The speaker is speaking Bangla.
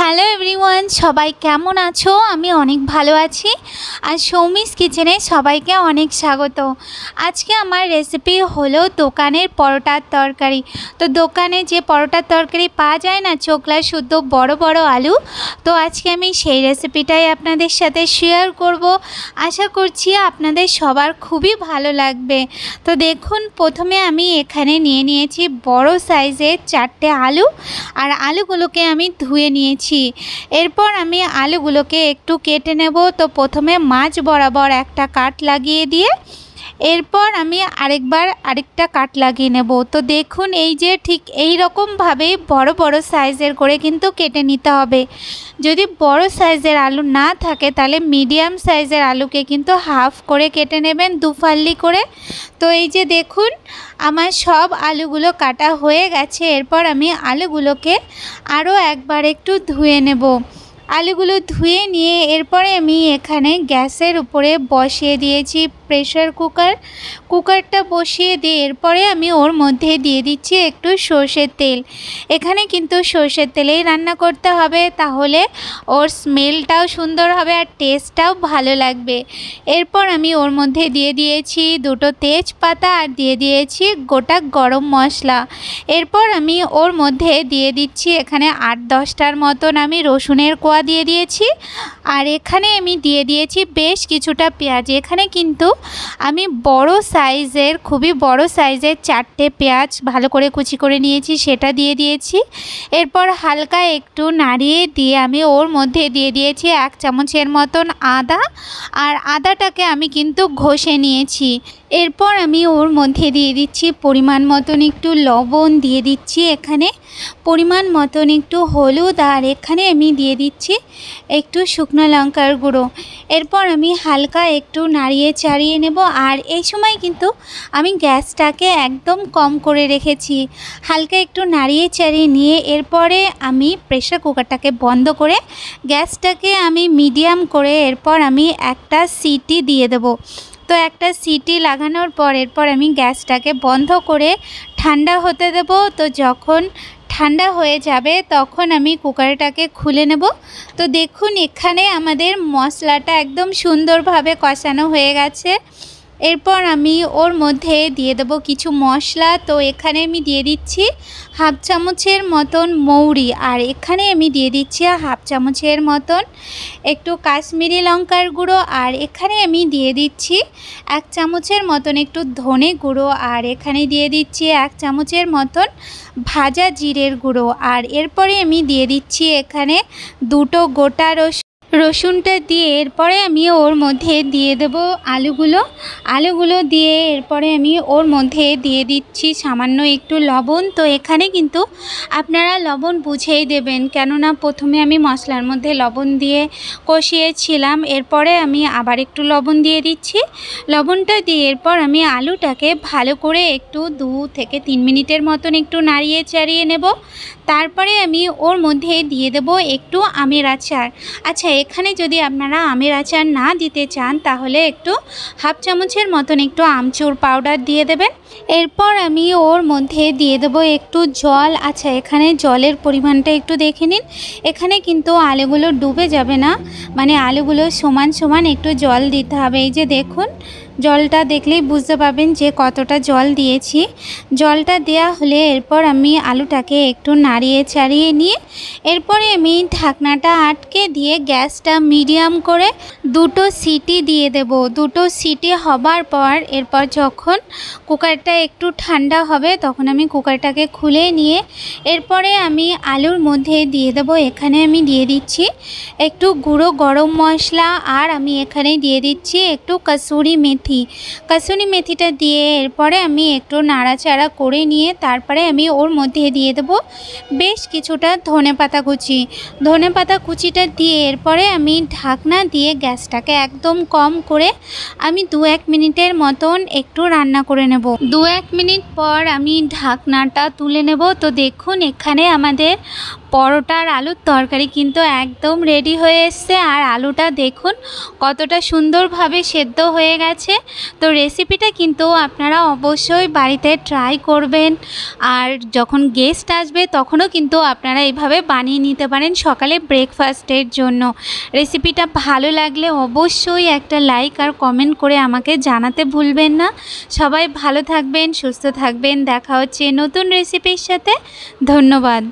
হ্যালো এভরিওয়ান, সবাই কেমন আছো? আমি অনেক ভালো আছি। আর সৌমিস কিচেনে সবাইকে অনেক স্বাগত। আজকে আমার রেসিপি হলো দোকানের পরোটার তরকারি। তো দোকানে যে পরোটার তরকারি পাওয়া যায় না, চোকলা শুদ্ধ বড় বড় আলু, তো আজকে আমি সেই রেসিপিটাই আপনাদের সাথে শেয়ার করব। আশা করছি আপনাদের সবার খুবই ভালো লাগবে। তো দেখুন, প্রথমে আমি এখানে নিয়ে নিয়েছি বড় সাইজের 4টে আলু, আর আলুগুলোকে আমি ধুয়ে নিয়েছি। এরপর আমি আলুগুলোকে একটু কেটে নেব। তো প্রথমে মাঝ বরাবর একটা কাট লাগিয়ে দিয়ে এরপর আমি আরেকটা কাট লাগিয়ে নেব। তো দেখুন, এই যে ঠিক এই রকমভাবেই বড় বড় সাইজের করে কিন্তু কেটে নিতে হবে। যদি বড় সাইজের আলু না থাকে তাহলে মিডিয়াম সাইজের আলুকে কিন্তু হাফ করে কেটে নেবেন, দুফাল্লি করে। তো এই যে দেখুন, আমার সব আলুগুলো কাটা হয়ে গেছে। এরপর আমি আলুগুলোকে আরও একবার একটু ধুয়ে নেব। আলুগুলো ধুয়ে নিয়ে এরপরে আমি এখানে গ্যাসের উপরে বসিয়ে দিয়েছি প্রেসার কুকারটা বসিয়ে দিয়ে এরপরে আমি ওর মধ্যে দিয়ে দিচ্ছি একটু সর্ষের তেল। এখানে কিন্তু সর্ষের তেলেই রান্না করতে হবে, তাহলে ওর স্মেলটাও সুন্দর হবে আর টেস্টটাও ভালো লাগবে। এরপর আমি ওর মধ্যে দিয়ে দিয়েছি 2টো তেজপাতা আর দিয়ে দিয়েছি গোটা গরম মশলা। এরপর আমি ওর মধ্যে দিয়ে দিচ্ছি এখানে 8-10টার মতন আমি রসুনের কোয়া দিয়ে দিয়েছি। আর এখানে আমি দিয়ে দিয়েছি বেশ কিছুটা পেঁয়াজ। এখানে কিন্তু আমি খুবই বড় সাইজের 4টে পেঁয়াজ ভালো করে কুচি করে নিয়েছি, সেটা দিয়ে দিয়েছি। এরপর হালকা একটু নাড়িয়ে দিয়ে আমি ওর মধ্যে দিয়ে দিয়েছি 1 চামচের মতন আদা, আর আদাটাকে আমি কিন্তু ঘষে নিয়েছি। এরপর আমি ওর মধ্যে দিয়ে দিচ্ছি পরিমাণ মতন একটু লবণ, দিয়ে দিচ্ছি এখানে পরিমাণ মতন একটু হলুদ, আর এখানে আমি দিয়ে দিচ্ছি একটু শুকনো লঙ্কার গুঁড়ো। এরপর আমি হালকা একটু নাড়িয়ে চাড়িয়ে নেব। আর এই সময় কিন্তু আমি গ্যাসটাকে একদম কম করে রেখেছি। হালকা একটু নাড়িয়ে চাড়িয়ে নিয়ে এরপরে আমি প্রেসার কুকারটাকে বন্ধ করে গ্যাসটাকে আমি মিডিয়াম করে এরপর আমি একটা সিটি দিয়ে দেব। তো একটা সিটি লাগানোর পর এরপর আমি গ্যাসটাকে বন্ধ করে ঠান্ডা হতে দেব। তো যখন ঠান্ডা হয়ে যাবে তখন আমি কুকারটাকে খুলে নেব। তো দেখুন, এখানে আমাদের মশলাটা একদম সুন্দরভাবে কষানো হয়ে গেছে। এরপর আমি ওর মধ্যে দিয়ে দেব কিছু মশলা। তো এখানে আমি দিয়ে দিচ্ছি 1/2 চামচের মতন মৌরি, আর এখানে আমি দিয়ে দিচ্ছি 1/2 চামচের মতন একটু কাশ্মীরি লঙ্কার গুঁড়ো, আর এখানে আমি দিয়ে দিচ্ছি 1 চামচের মতন একটু ধনে গুঁড়ো, আর এখানে দিয়ে দিচ্ছি 1 চামচের মতন ভাজা জিরের গুঁড়ো। আর এরপরে আমি দিয়ে দিচ্ছি এখানে 2টো গোটা রসুনটা দিয়ে এরপরে আমি ওর মধ্যে দিয়ে দেব আলুগুলো দিয়ে এরপরে আমি ওর মধ্যে দিয়ে দিচ্ছি সামান্য একটু লবণ। তো এখানে কিন্তু আপনারা লবণ বুঝেই দেবেন, কেননা প্রথমে আমি মশলার মধ্যে লবণ দিয়ে কষিয়েছিলাম। এরপরে আমি আবার একটু লবণ দিয়ে দিচ্ছি। লবণটা দিয়ে এরপর আমি আলুটাকে ভালো করে একটু 2 থেকে 3 মিনিটের মতন একটু নাড়িয়ে চাড়িয়ে নেব। তারপরে আমি ওর মধ্যে দিয়ে দেব একটু আমের আচার। আচ্ছা, এখানে যদি আপনারা আমের আচার না দিতে চান তাহলে একটু 1/2 চামচের মতন একটু আমচুর পাউডার দিয়ে দেবেন। এরপর আমি ওর মধ্যে দিয়ে দেব একটু জল। আচ্ছা, এখানে জলের পরিমাণটা একটু দেখে নিন। এখানে কিন্তু আলুগুলো ডুবে যাবে না, মানে আলুগুলো সমান সমান একটু জল দিতে হবে। এই যে দেখুন, জলটা দেখলেই বুঝতে পারবেন যে কতটা জল দিয়েছি। জলটা দেয়া হলে এরপর আমি আলুটাকে একটু নাড়িয়ে চাড়িয়ে নিয়ে এরপরে আমি ঢাকনাটা আটকে দিয়ে গ্যাসটা মিডিয়াম করে 2টো সিটি দিয়ে দেব। 2টো সিটি হবার পর এরপর যখন কুকারটা একটু ঠান্ডা হবে তখন আমি কুকারটাকে খুলে নিয়ে এরপরে আমি আলুর মধ্যে দিয়ে দেব। এখানে আমি দিয়ে দিচ্ছি একটু গুঁড়ো গরম মশলা, আর আমি এখানে দিয়ে দিচ্ছি একটু কসুরি মেথিটা দিয়ে এরপরে আমি একটু নাড়াচাড়া করে নিয়ে তারপরে আমি ওর মধ্যে দিয়ে দেব বেশ কিছুটা ধনেপাতা কুচিটা দিয়ে এরপরে আমি ঢাকনা দিয়ে গ্যাসটাকে একদম কম করে আমি 2-1 মিনিটের মতন একটু রান্না করে নেব। 2-1 মিনিট পর আমি ঢাকনাটা তুলে নেব। তো দেখুন, এখানে আমাদের পরোটা আর আলুর তরকারি কিন্তু একদম রেডি হয়ে এসছে। আর আলুটা দেখুন কতটা সুন্দরভাবে সেদ্ধ হয়ে গেছে। তো রেসিপিটা কিন্তু আপনারা অবশ্যই বাড়িতে ট্রাই করবেন। আর যখন গেস্ট আসবে তখনও কিন্তু আপনারা এইভাবে বানিয়ে নিতে পারেন সকালে ব্রেকফাস্টের জন্য। রেসিপিটা ভালো লাগলে অবশ্যই একটা লাইক আর কমেন্ট করে আমাকে জানাতে ভুলবেন না। সবাই ভালো থাকবেন, সুস্থ থাকবেন। দেখা হচ্ছে নতুন রেসিপির সাথে। ধন্যবাদ।